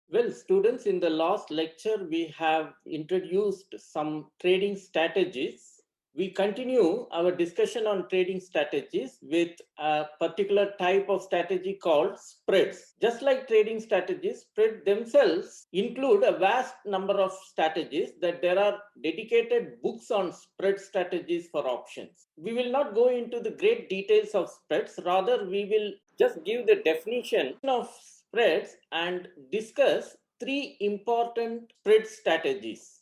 Well, students, in the last lecture, we have introduced some trading strategies. We continue our discussion on trading strategies with a particular type of strategy called spreads. Just like trading strategies, spread themselves include a vast number of strategies that there are dedicated books on spread strategies for options. We will not go into the great details of spreads, rather we will just give the definition of spreads and discuss three important spread strategies.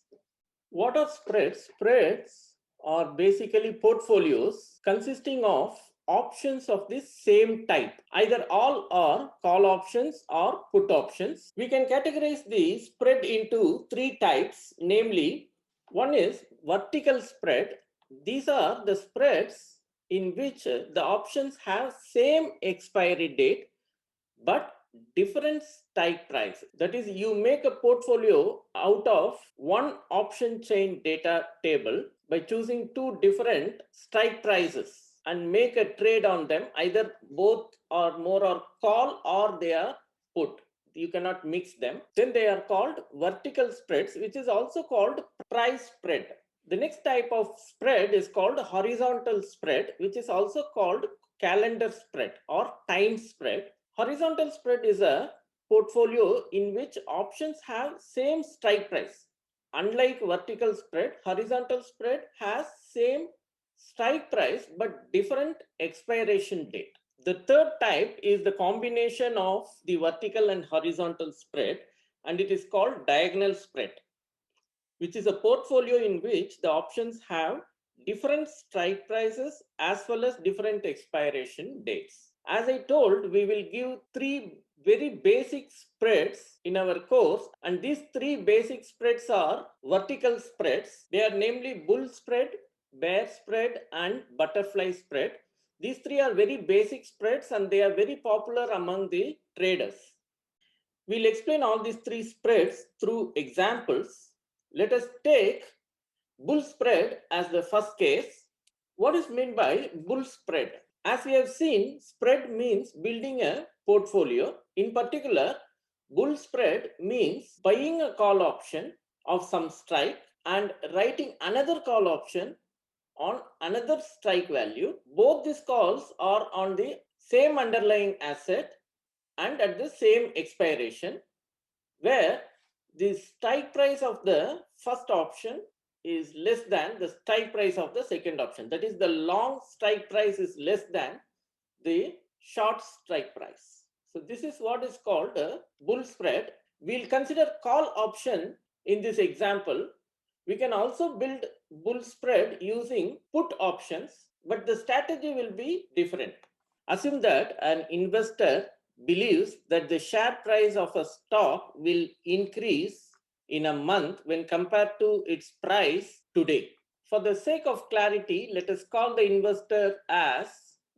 What are spreads? Spreads are basically portfolios consisting of options of the same type, either all or call options or put options. We can categorize the spread into three types, namely, one is vertical spread. These are the spreads in which the options have same expiry date but different strike price. That is, you make a portfolio out of one option chain data table by choosing two different strike prices and make a trade on them, either both or more are call or they are put. You cannot mix them. Then they are called vertical spreads, which is also called price spread. The next type of spread is called horizontal spread, which is also called calendar spread or time spread. Horizontal spread is a portfolio in which options have same strike price. Unlike vertical spread, horizontal spread has same strike price but different expiration date. The third type is the combination of the vertical and horizontal spread, and it is called diagonal spread, which is a portfolio in which the options have different strike prices as well as different expiration dates. As I told, we will give three very basic spreads in our course, and these three basic spreads are vertical spreads. They are namely bull spread, bear spread, and butterfly spread. These three are very basic spreads and they are very popular among the traders. We'll explain all these three spreads through examples. Let us take bull spread as the first case. What is meant by bull spread? As we have seen, spread means building a portfolio. In particular, bull spread means buying a call option of some strike and writing another call option on another strike value. Both these calls are on the same underlying asset and at the same expiration, where the strike price of the first option is less than the strike price of the second option. That is, the long strike price is less than the short strike price. So this is what is called a bull spread. We'll consider call option in this example. We can also build bull spread using put options, but the strategy will be different. Assume that an investor believes that the share price of a stock will increase in a month when compared to its price today. For the sake of clarity, let us call the investor as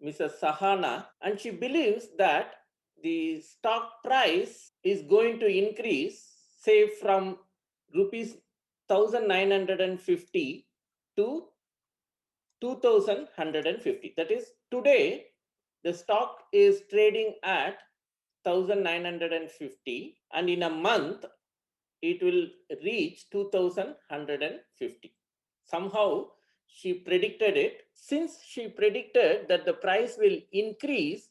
Mrs. Sahana, and she believes that the stock price is going to increase, say, from rupees 1950 to 2150. That is, today the stock is trading at 1950 and in a month it will reach 2150. Somehow she predicted it. Since she predicted that the price will increase,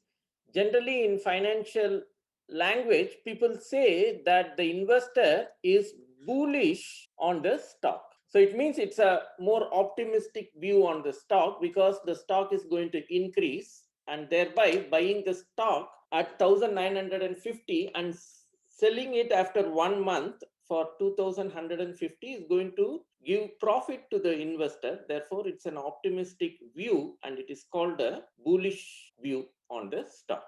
generally in financial language people say that the investor is bullish on the stock. So it means it's a more optimistic view on the stock because the stock is going to increase, and thereby buying the stock at 1950 and selling it after 1 month for 2150 is going to give profit to the investor. Therefore, it's an optimistic view and it is called a bullish view on the stock.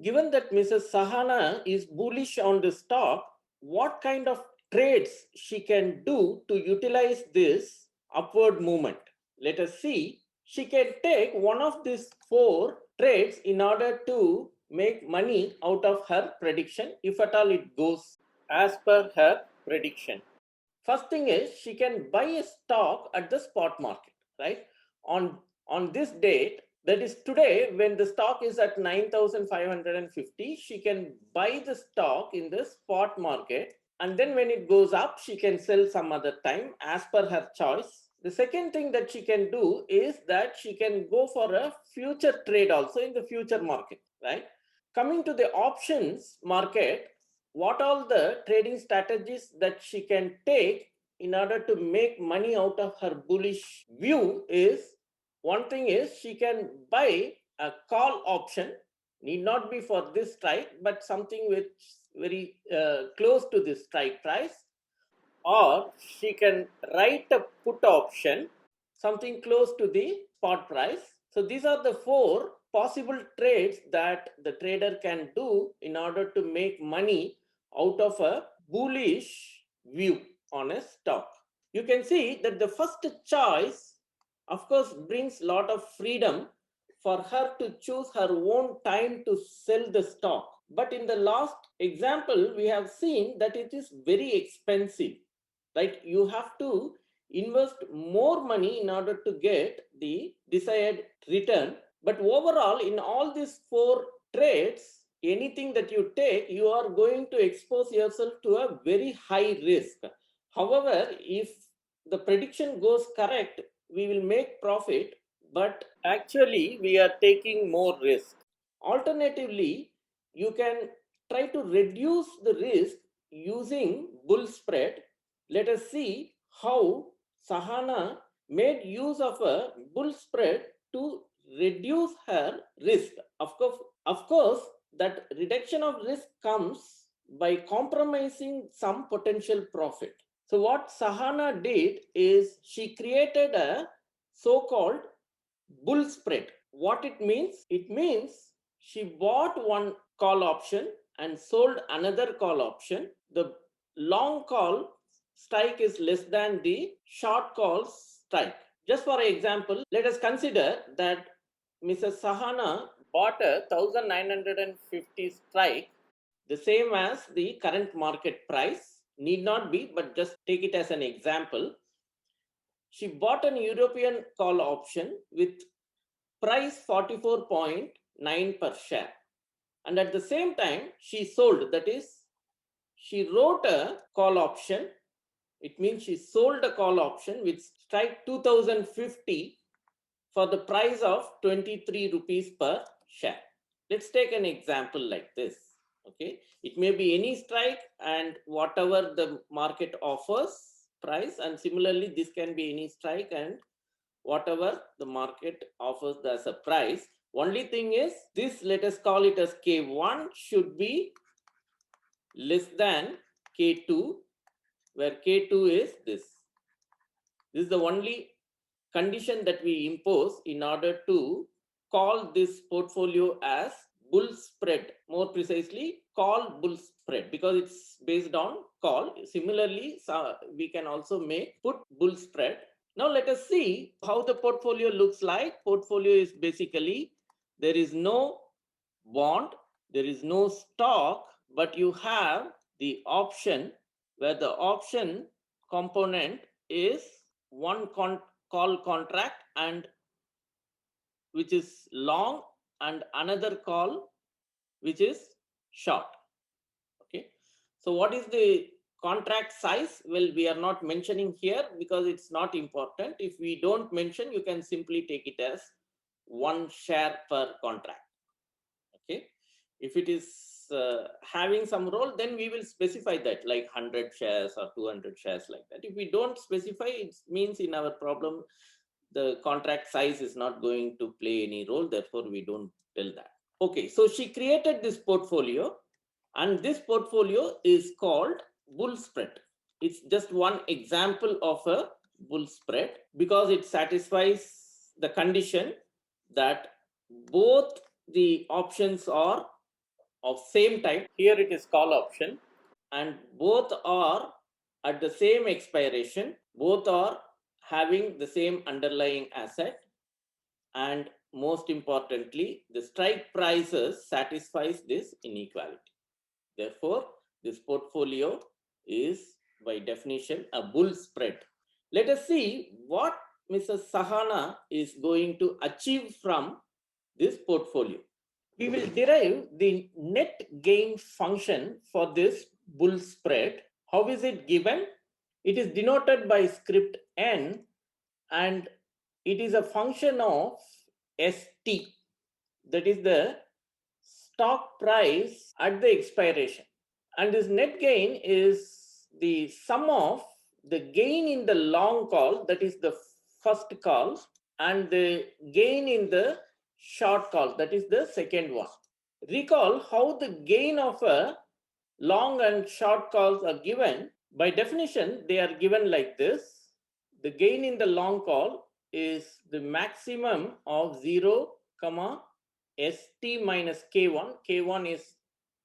Given that Mrs. Sahana is bullish on the stock, what kind of trades she can do to utilize this upward movement? Let us see. She can take one of these four trades in order to make money out of her prediction, if at all it goes as per her prediction. First thing is, she can buy a stock at the spot market, right? On this date, That is, today, when the stock is at 9,550, she can buy the stock in the spot market. And then when it goes up, she can sell some other time as per her choice. The second thing that she can do is that she can go for a future trade also in the future market, right? Coming to the options market, what all the trading strategies that she can take in order to make money out of her bullish view is, one thing is she can buy a call option, need not be for this strike, but something which very close to this strike price, or she can write a put option, something close to the spot price. So these are the four possible trades that the trader can do in order to make money out of a bullish view on a stock. You can see that the first choice, of course, brings a lot of freedom for her to choose her own time to sell the stock. But in the last example, we have seen that it is very expensive, right? You have to invest more money in order to get the desired return. But overall, in all these four trades, anything that you take, you are going to expose yourself to a very high risk. However, if the prediction goes correct, we will make profit, but actually we are taking more risk. Alternatively, you can try to reduce the risk using bull spread. Let us see how Sahana made use of a bull spread to reduce her risk. Of course, that reduction of risk comes by compromising some potential profit. So what Sahana did is she created a so-called bull spread. What it means? It means she bought one call option and sold another call option. The long call strike is less than the short call strike. Just for example, let us consider that Mrs. Sahana bought a 1950 strike, the same as the current market price. Need not be, but just take it as an example. She bought an European call option with price 44.9 per share. And at the same time, she sold, that is, she wrote a call option. It means she sold a call option with strike 2050 for the price of 23 rupees per share. Let's take an example like this. Okay, it may be any strike and whatever the market offers price, and similarly this can be any strike and whatever the market offers as a price. Only thing is this, let us call it as K1, should be less than K2, where K2 is this. This is the only condition that we impose in order to call this portfolio as bull spread. More precisely, call bull spread, because it's based on call. Similarly, we can also make put bull spread. Now let us see how the portfolio looks like. Portfolio is basically, there is no bond, there is no stock, but you have the option, where the option component is one call contract, and which is long, and another call which is short. Okay, so what is the contract size? Well, we are not mentioning here because it's not important. If we don't mention, you can simply take it as one share per contract. Okay, if it is having some role, then we will specify that, like 100 shares or 200 shares, like that. If we don't specify, it means in our problem the contract size is not going to play any role, therefore we don't tell that. Okay, so she created this portfolio, and this portfolio is called bull spread. It's just one example of a bull spread because it satisfies the condition that both the options are of same type. Here it is call option, and both are at the same expiration, both are having the same underlying asset, and most importantly, the strike prices satisfies this inequality. Therefore, this portfolio is by definition a bull spread. Let us see what Mrs. Sahana is going to achieve from this portfolio. We will derive the net gain function for this bull spread. How is it given? It is denoted by script n, and it is a function of ST, that is the stock price at the expiration. And this net gain is the sum of the gain in the long call, that is the first call, and the gain in the short call, that is the second one. Recall how the gain of a long and short calls are given. By definition, they are given like this. The gain in the long call is the maximum of 0, ST minus K1. K1 is,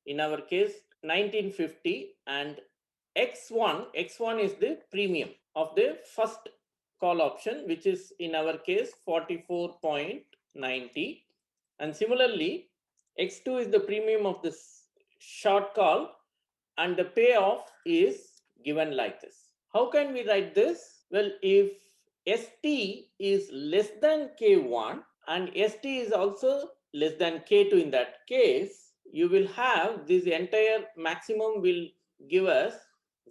in our case, 1950, and X1 is the premium of the first call option, which is in our case 44.90. And similarly, X2 is the premium of this short call, and the payoff is given like this. How can we write this? Well, if ST is less than K1 and ST is also less than K2 in that case, you will have this entire maximum will give us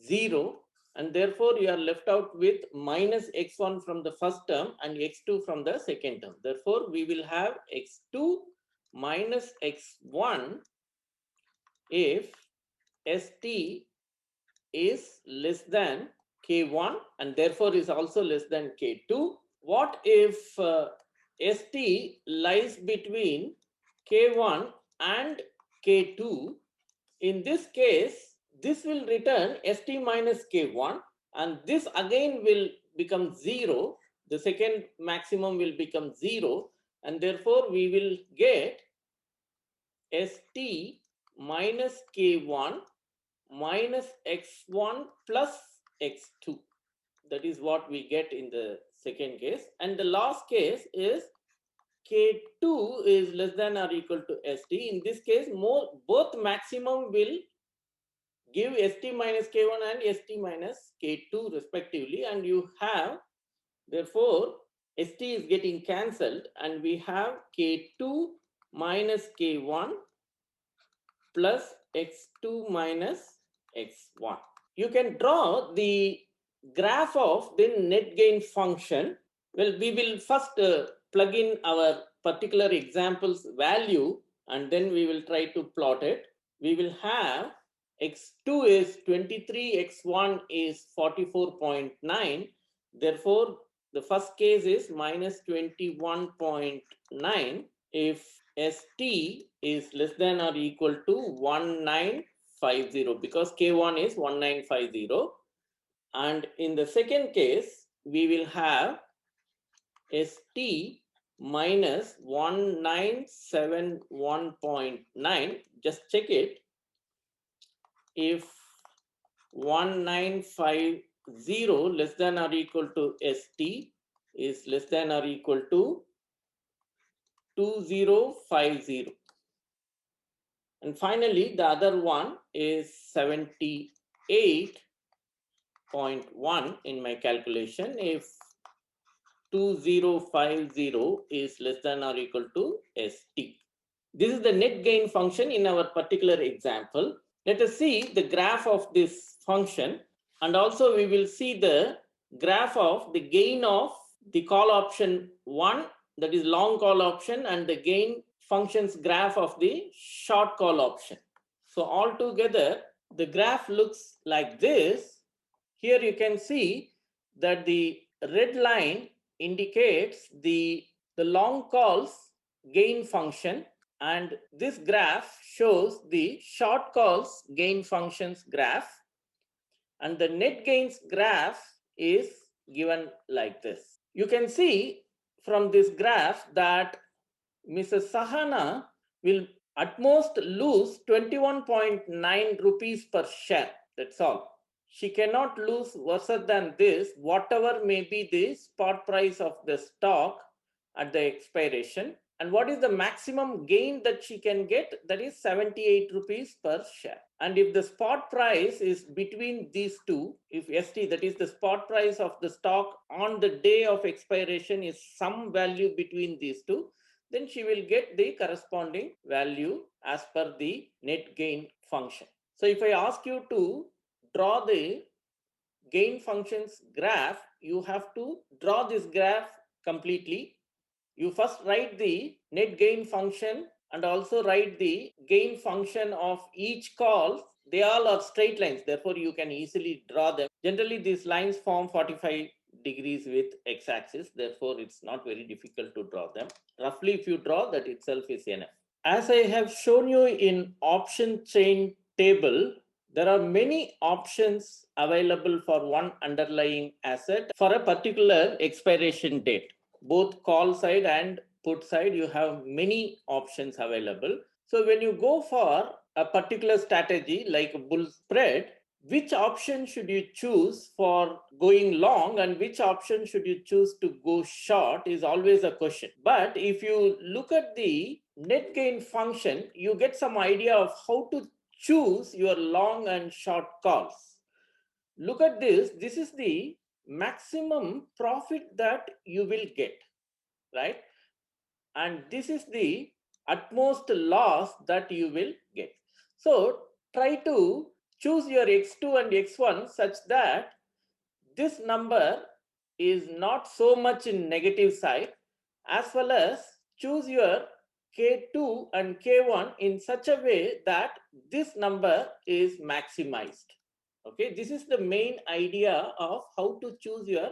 0, and therefore you are left out with minus X1 from the first term and X2 from the second term. Therefore, we will have X2 minus X1 if ST is less than K1 and therefore is also less than K2. What if ST lies between K1 and K2? In this case, this will return ST minus K1, and this again will become 0. The second maximum will become 0, and therefore we will get ST minus K1 minus X1 plus X2. That is what we get in the second case. And the last case is K2 is less than or equal to ST. In this case, both maximum will give ST minus K1 and ST minus K2 respectively, and you have, therefore, ST is getting cancelled, and we have K2 minus K1 plus X2 minus X1. You can draw the graph of the net gain function. Well, we will first plug in our particular example's value, and then we will try to plot it. We will have X2 is 23, X1 is 44.9. Therefore, the first case is minus 21.9 if ST is less than or equal to 1950, because K1 is 1950. And in the second case, we will have ST minus 1971.9. Just check it. If 1950 less than or equal to ST is less than or equal to 2050. And finally, the other one is 78.1 in my calculation if 2050 is less than or equal to ST. This is the net gain function in our particular example. Let us see the graph of this function, and also we will see the graph of the gain of the call option 1, that is long call option, and the gain functions graph of the short call option. So altogether, the graph looks like this. Here you can see that the red line indicates the long calls gain function, and this graph shows the short calls gain functions graph, and the net gains graph is given like this. You can see from this graph that Mrs. Sahana will at most lose 21.9 rupees per share. That's all. She cannot lose worse than this, whatever may be the spot price of the stock at the expiration. And what is the maximum gain that she can get? That is 78 rupees per share. And if the spot price is between these two, if ST, that is the spot price of the stock on the day of expiration, is some value between these two, then she will get the corresponding value as per the net gain function. So if I ask you to draw the gain functions graph, you have to draw this graph completely. You first write the net gain function and also write the gain function of each call. They all are straight lines, therefore you can easily draw them. Generally, these lines form 45 degrees with x-axis, therefore it's not very difficult to draw them. Roughly, if you draw, that itself is enough. As I have shown you in option chain table, there are many options available for one underlying asset for a particular expiration date. Both call side and put side, you have many options available. So when you go for a particular strategy like a bull spread, which option should you choose for going long and which option should you choose to go short is always a question. But if you look at the net gain function, you get some idea of how to choose your long and short calls. Look at this. This is the maximum profit that you will get, right? And this is the utmost loss that you will get. So try to choose your x2 and x1 such that this number is not so much in negative side, as well as choose your K2 and K1 in such a way that this number is maximized. Okay, this is the main idea of how to choose your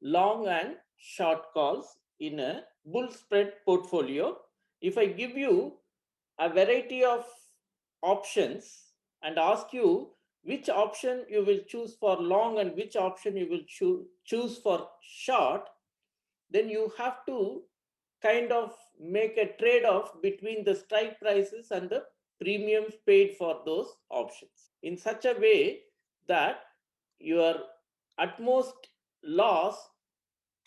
long and short calls in a bull spread portfolio. If I give you a variety of options and ask you which option you will choose for long and which option you will choose for short, then you have to kind of make a trade-off between the strike prices and the premiums paid for those options in such a way that your utmost loss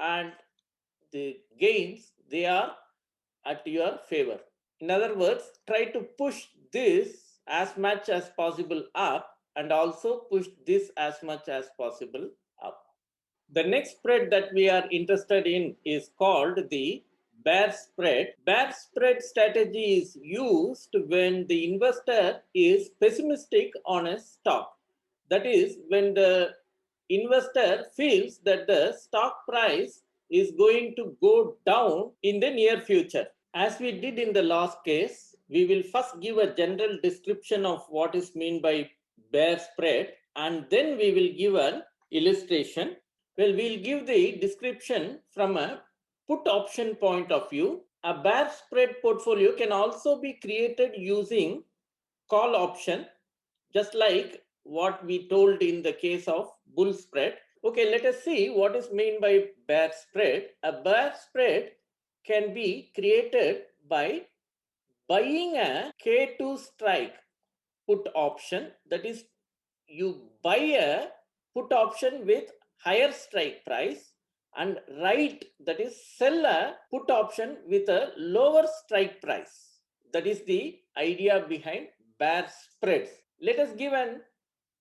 and the gains, they are at your favor. In other words, try to push this as much as possible up and also push this as much as possible up. The next spread that we are interested in is called the bear spread. Bear spread strategy is used when the investor is pessimistic on a stock. That is, when the investor feels that the stock price is going to go down in the near future. As we did in the last case, we will first give a general description of what is meant by bear spread, and then we will give an illustration. Well, we'll give the description from a put option point of view. A bear spread portfolio can also be created using call option, just like what we told in the case of bull spread. Okay, let us see what is meant by bear spread. A bear spread can be created by buying a K2 strike put option. That is, you buy a put option with higher strike price and write, that is, sell a put option with a lower strike price. That is the idea behind bear spreads. Let us give an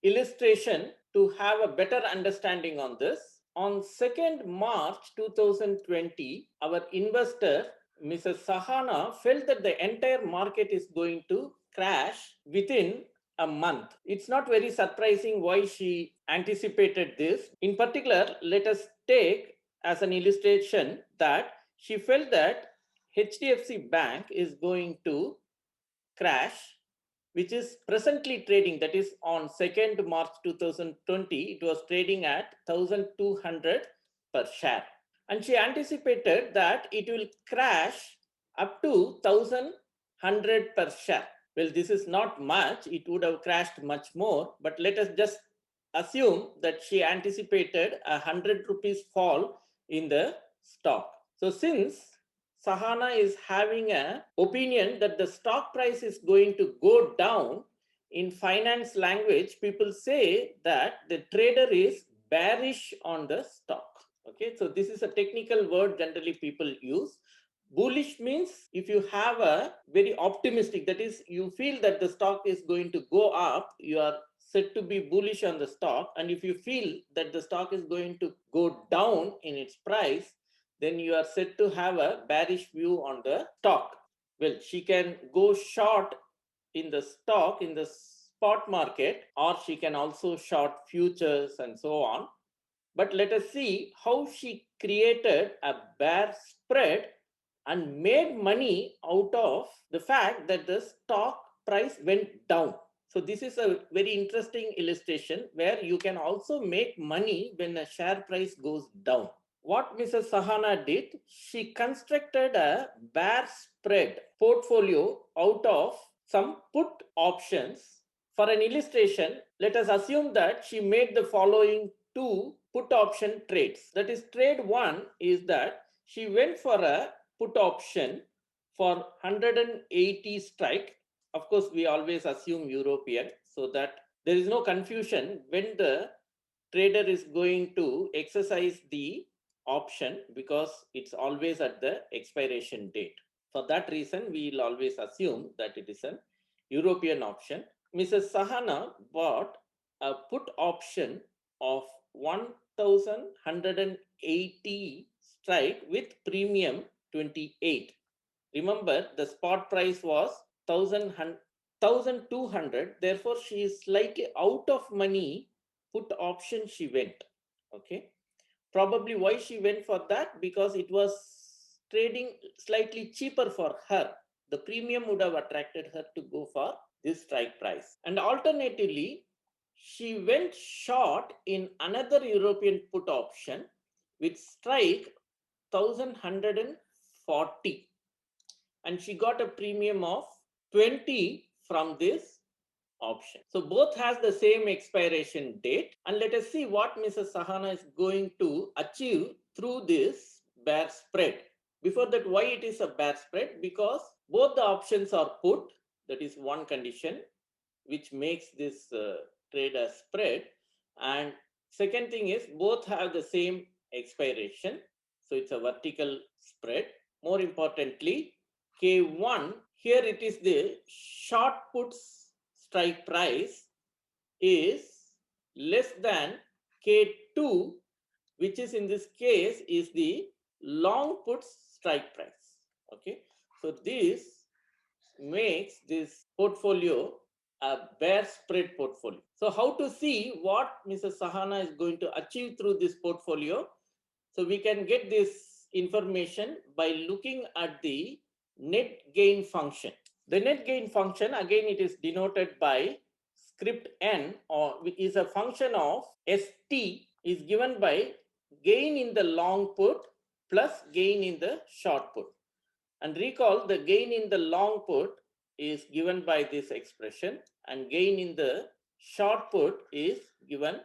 illustration to have a better understanding on this. On 2nd March 2020, our investor, Mrs. Sahana, felt that the entire market is going to crash within a month. It's not very surprising why she anticipated this. In particular, let us take as an illustration that she felt that HDFC Bank is going to crash, which is presently trading, that is on 2nd March 2020, it was trading at 1200 per share. And she anticipated that it will crash up to 1100 per share. Well, this is not much, it would have crashed much more, but let us just assume that she anticipated a 100 rupees fall in the stock. So since Sahana is having an opinion that the stock price is going to go down, in finance language, people say that the trader is bearish on the stock. Okay, so this is a technical word generally people use. Bullish means if you have a very optimistic, that is, you feel that the stock is going to go up, you are said to be bullish on the stock. And if you feel that the stock is going to go down in its price, then you are said to have a bearish view on the stock. Well, she can go short in the stock in the spot market, or she can also short futures and so on. But let us see how she created a bear spread and made money out of the fact that the stock price went down. So this is a very interesting illustration where you can also make money when a share price goes down. What Mrs. Sahana did, she constructed a bear spread portfolio out of some put options. For an illustration, let us assume that she made the following two put option trades. That is, trade one is that she went for a put option for 180 strike. Of course, we always assume European so that there is no confusion when the trader is going to exercise the option, because it's always at the expiration date. For that reason, we will always assume that it is an European option. Mrs. Sahana bought a put option of 1180 strike with premium 28. Remember, the spot price was 1200. Therefore, she is slightly out of money. Put option she went. Okay. Probably why she went for that? Because it was trading slightly cheaper for her. The premium would have attracted her to go for this strike price. And alternatively, she went short in another European put option with strike 1140, and she got a premium of 20 from this option. So both has the same expiration date, and let us see what Mrs. Sahana is going to achieve through this bear spread. Before that, why it is a bear spread? Because both the options are put. That is one condition which makes this trade a spread. And second thing is both have the same expiration. So it's a vertical spread. More importantly, K1, here it is the short puts strike price is less than K2, which is in this case is the long puts strike price. Okay, so this makes this portfolio a bear spread portfolio. So how to see what Mrs. Sahana is going to achieve through this portfolio? So we can get this information by looking at the net gain function. The net gain function, again, it is denoted by script n, or is a function of st is given by gain in the long put plus gain in the short put. And recall, the gain in the long put is given by this expression, and gain in the short put is given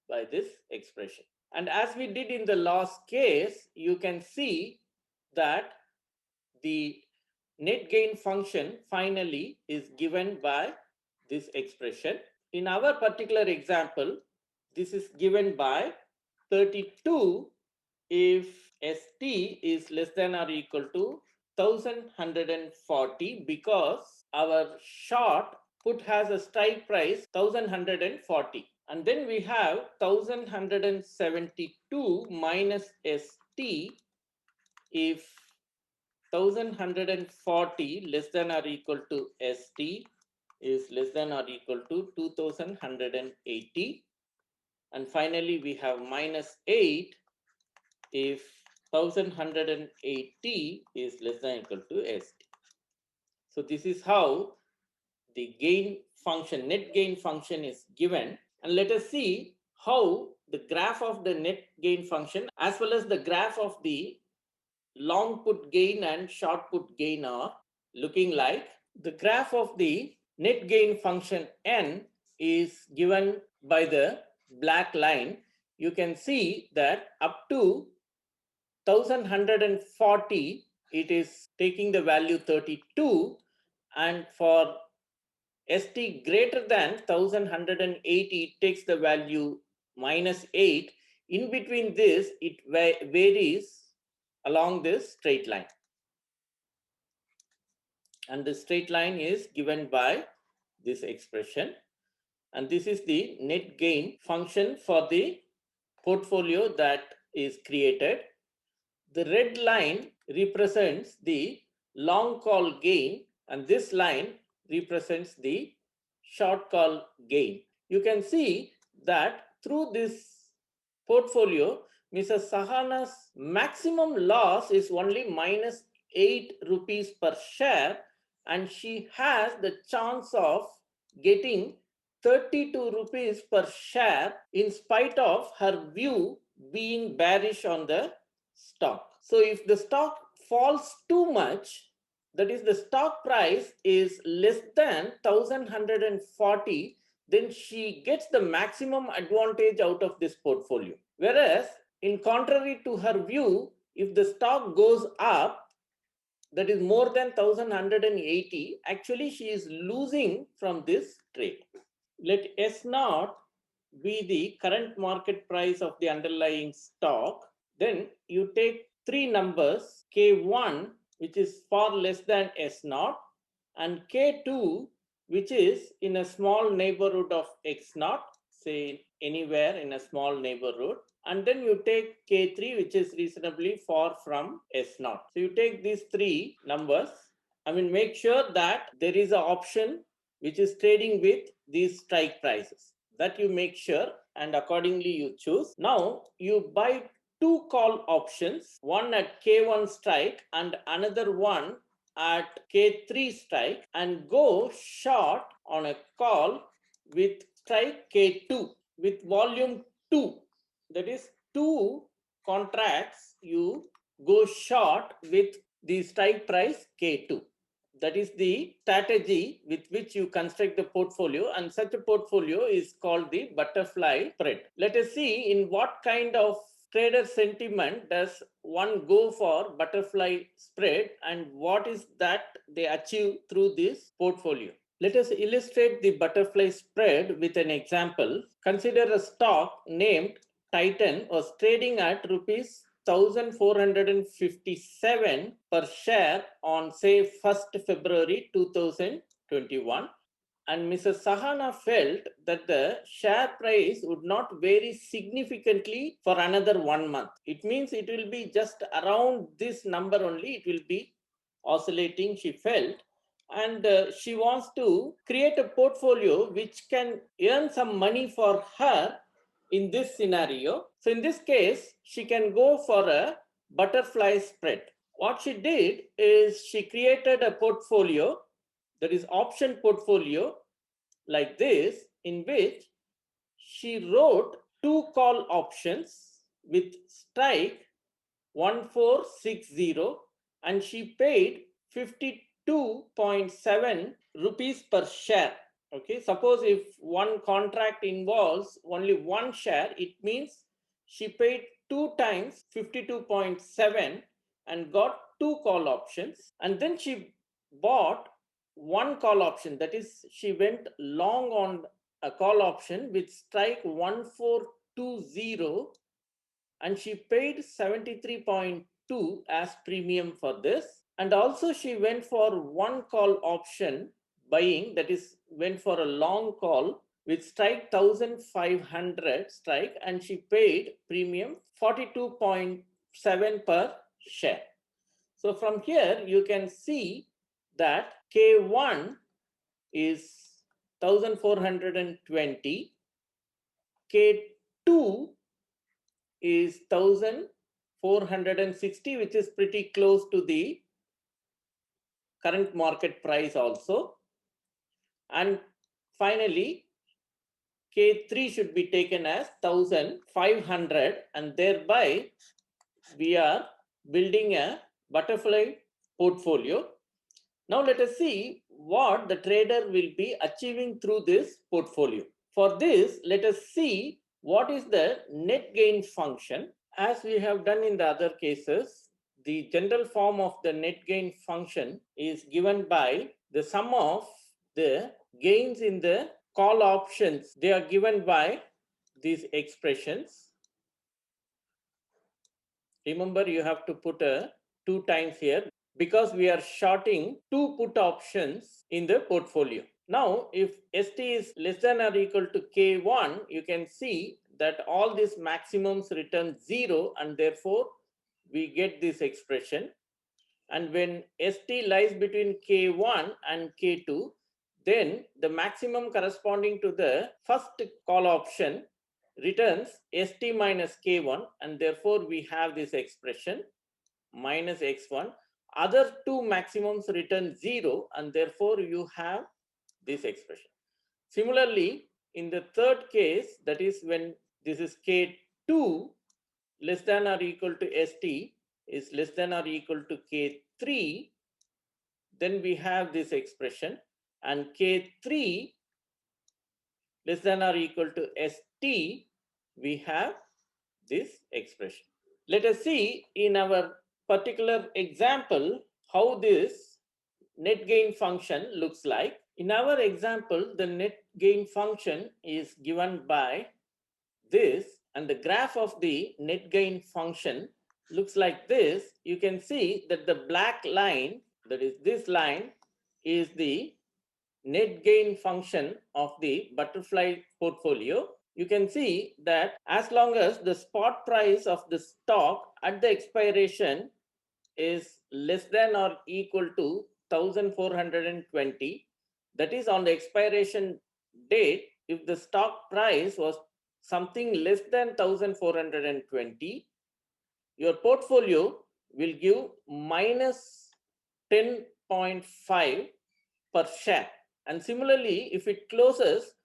by this expression. And as we did in the last case, you can see that the net gain function finally is given by this expression. In our particular example, this is given by 32 if ST is less than or equal to 1140, because our short put has a strike price 1140, and then we have 1172 minus ST if 1140 less than or equal to ST is less than or equal to 2180, and finally we have minus 8 if 1180 is less than or equal to ST. So this is how the gain function, net gain function is given. And let us see how the graph of the net gain function as well as the graph of the long put gain and short put gain are looking like. The graph of the net gain function n is given by the black line. You can see that up to 1140 it is taking the value 32, and for ST greater than 1180 it takes the value minus 8. In between this it varies along this straight line, and the straight line is given by this expression, and this is the net gain function for the portfolio that is created. The red line represents the long call gain, and this line represents the short call gain. You can see that through this portfolio, Mrs. Sahana's maximum loss is only minus 8 rupees per share, and she has the chance of getting 32 rupees per share in spite of her view being bearish on the stock. So if the stock falls too much, that is the stock price is less than 1140, then she gets the maximum advantage out of this portfolio. Whereas in contrary to her view, if the stock goes up, that is more than 1180, actually she is losing from this trade. Let S naught be the current market price of the underlying stock. Then you take three numbers, K1, which is far less than S naught, and K2, which is in a small neighborhood of X naught, say anywhere in a small neighborhood. And then you take K3, which is reasonably far from S naught. So you take these three numbers. Make sure that there is an option which is trading with these strike prices. That you make sure, and accordingly you choose. Now you buy two call options, one at K1 strike and another one at K3 strike, and go short on a call with strike K2 with volume 2. That is 2 contracts you go short with the strike price K2. That is the strategy with which you construct the portfolio, and such a portfolio is called the butterfly spread. Let us see in what kind of trader sentiment does one go for butterfly spread and what is that they achieve through this portfolio. Let us illustrate the butterfly spread with an example. Consider a stock named Titan was trading at rupees 1457 per share on say 1st February 2021, and Mrs. Sahana felt that the share price would not vary significantly for another 1 month. It means it will be just around this number only, it will be oscillating, she felt, and she wants to create a portfolio which can earn some money for her in this scenario. So in this case, she can go for a butterfly spread. What she did is she created a portfolio, that is option portfolio like this, in which she wrote two call options with strike 1460, and she paid 52.7 rupees per share. Okay, suppose if one contract involves only one share, it means she paid 2 times 52.7 and got two call options, and then she bought one call option, that is she went long on a call option with strike 1420, and she paid 73.2 as premium for this. And also she went for one call option buying, that is went for a long call with strike 1500 strike, and she paid premium 42.7 per share. So from here you can see that K1 is 1420, K2 is 1460, which is pretty close to the current market price also. And finally, K3 should be taken as 1500, and thereby we are building a butterfly portfolio. Now let us see what the trader will be achieving through this portfolio. For this, let us see what is the net gain function. As we have done in the other cases, the general form of the net gain function is given by the sum of the gains in the call options. They are given by these expressions. Remember, you have to put a 2 times here because we are shorting two put options in the portfolio. Now, if ST is less than or equal to K1, you can see that all these maximums return 0, and therefore we get this expression. And when ST lies between K1 and K2, then the maximum corresponding to the first call option returns ST minus K1, and therefore we have this expression minus X1. Other two maximums return 0, and therefore you have this expression. Similarly, in the third case, that is when this is K2 less than or equal to ST is less than or equal to K3, then we have this expression, and K3 less than or equal to ST, we have this expression. Let us see in our particular example how this net gain function looks like. In our example, the net gain function is given by this, and the graph of the net gain function looks like this. You can see that the black line, that is this line, is the net gain function of the butterfly portfolio. You can see that as long as the spot price of the stock at the expiration is less than or equal to 1420, that is on the expiration date, if the stock price was something less than 1420, your portfolio will give minus 10.5 per share. And similarly, if it closes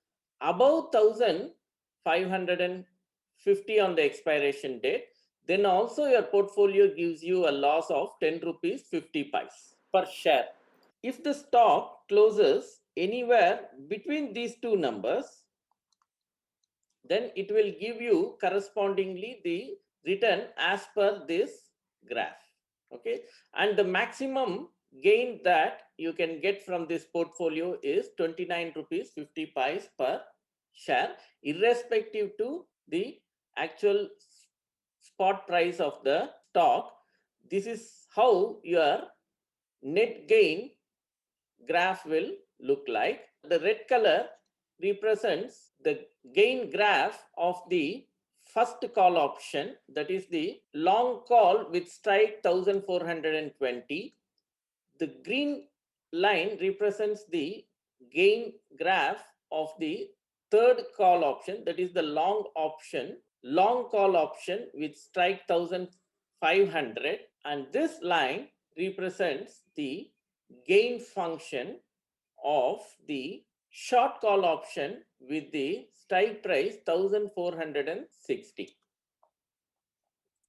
above 1550 on the expiration date, then also your portfolio gives you a loss of 10 rupees 50 paise per share. If the stock closes anywhere between these two numbers, then it will give you correspondingly the return as per this graph. Okay, and the maximum gain that you can get from this portfolio is 29 rupees 50 paise per share, irrespective to the actual spot price of the stock. This is how your net gain graph will look like. The red color represents the gain graph of the first call option, that is the long call with strike 1420. The green line represents the gain graph of the third call option, that is the long call option with strike 1500, and this line represents the gain function of the short call option with the strike price 1460.